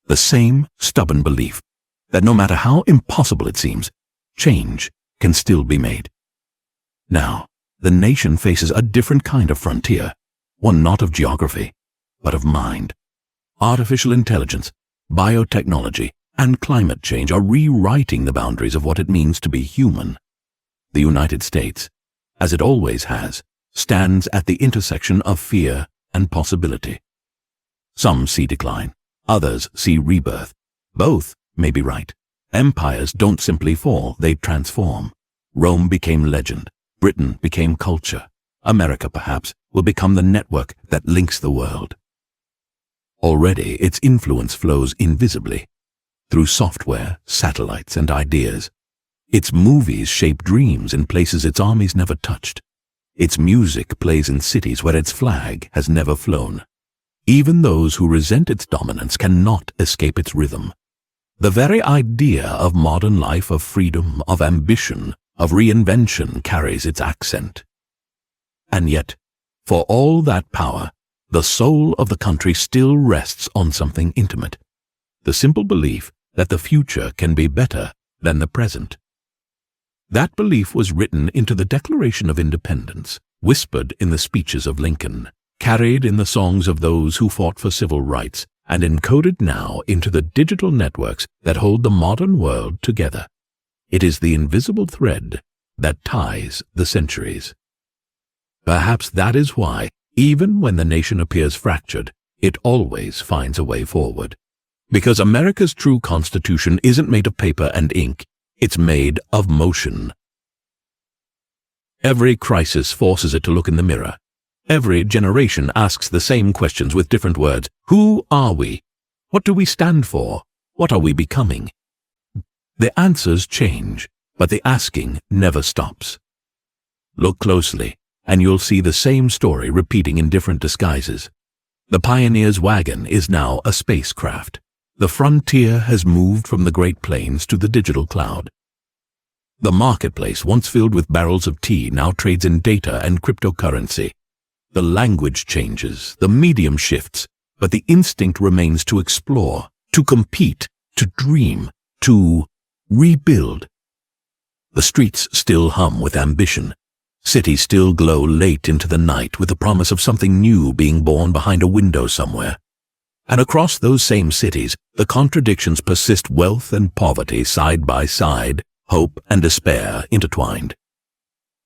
The same stubborn belief that no matter how impossible it seems, change can still be made. Now, the nation faces a different kind of frontier, one not of geography, but of mind. Artificial intelligence, biotechnology, and climate change are rewriting the boundaries of what it means to be human. The United States, as it always has, stands at the intersection of fear and possibility. Some see decline, others see rebirth. Both may be right. Empires don't simply fall, they transform. Rome became legend. Britain became culture. America, perhaps, will become the network that links the world. Already, its influence flows invisibly, through software, satellites, and ideas. Its movies shape dreams in places its armies never touched. Its music plays in cities where its flag has never flown. Even those who resent its dominance cannot escape its rhythm. The very idea of modern life, of freedom, of ambition, of reinvention carries its accent. And yet, for all that power, the soul of the country still rests on something intimate. The simple belief that the future can be better than the present. That belief was written into the Declaration of Independence, whispered in the speeches of Lincoln, carried in the songs of those who fought for civil rights, and encoded now into the digital networks that hold the modern world together. It is the invisible thread that ties the centuries. Perhaps that is why, even when the nation appears fractured, it always finds a way forward. Because America's true constitution isn't made of paper and ink, it's made of motion. Every crisis forces it to look in the mirror. Every generation asks the same questions with different words. Who are we? What do we stand for? What are we becoming? The answers change, but the asking never stops. Look closely, and you'll see the same story repeating in different disguises. The pioneer's wagon is now a spacecraft. The frontier has moved from the Great Plains to the digital cloud. The marketplace, once filled with barrels of tea, now trades in data and cryptocurrency. The language changes, the medium shifts, but the instinct remains to explore, to compete, to dream, to rebuild. The streets still hum with ambition. Cities still glow late into the night with the promise of something new being born behind a window somewhere. And across those same cities, the contradictions persist: wealth and poverty side by side, hope and despair intertwined.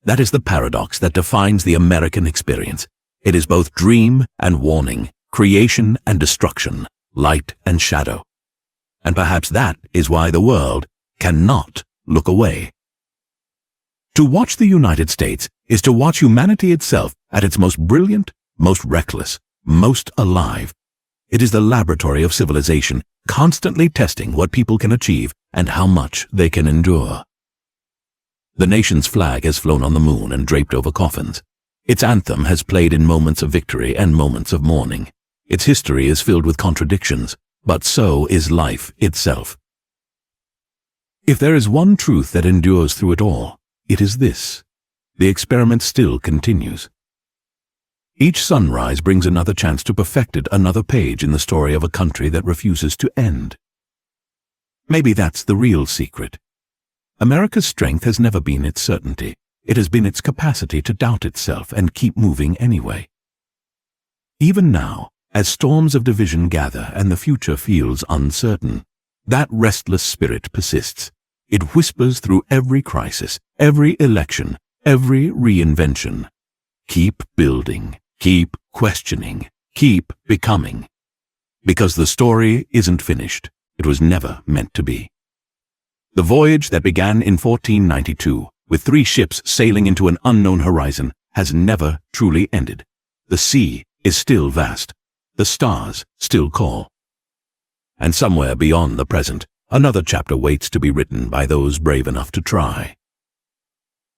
That is the paradox that defines the American experience. It is both dream and warning, creation and destruction, light and shadow. And perhaps that is why the world cannot look away. To watch the United States is to watch humanity itself at its most brilliant, most reckless, most alive. It is the laboratory of civilization, constantly testing what people can achieve and how much they can endure. The nation's flag has flown on the moon and draped over coffins. Its anthem has played in moments of victory and moments of mourning. Its history is filled with contradictions, but so is life itself. If there is one truth that endures through it all, it is this: the experiment still continues. Each sunrise brings another chance to perfect it, another page in the story of a country that refuses to end. Maybe that's the real secret. America's strength has never been its certainty. It has been its capacity to doubt itself and keep moving anyway. Even now, as storms of division gather and the future feels uncertain, that restless spirit persists. It whispers through every crisis, every election, every reinvention. Keep building, keep questioning, keep becoming. Because the story isn't finished. It was never meant to be. The voyage that began in 1492, with 3 ships sailing into an unknown horizon, has never truly ended. The sea is still vast. The stars still call. And somewhere beyond the present, another chapter waits to be written by those brave enough to try.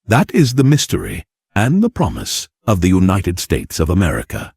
That is the mystery and the promise of the United States of America.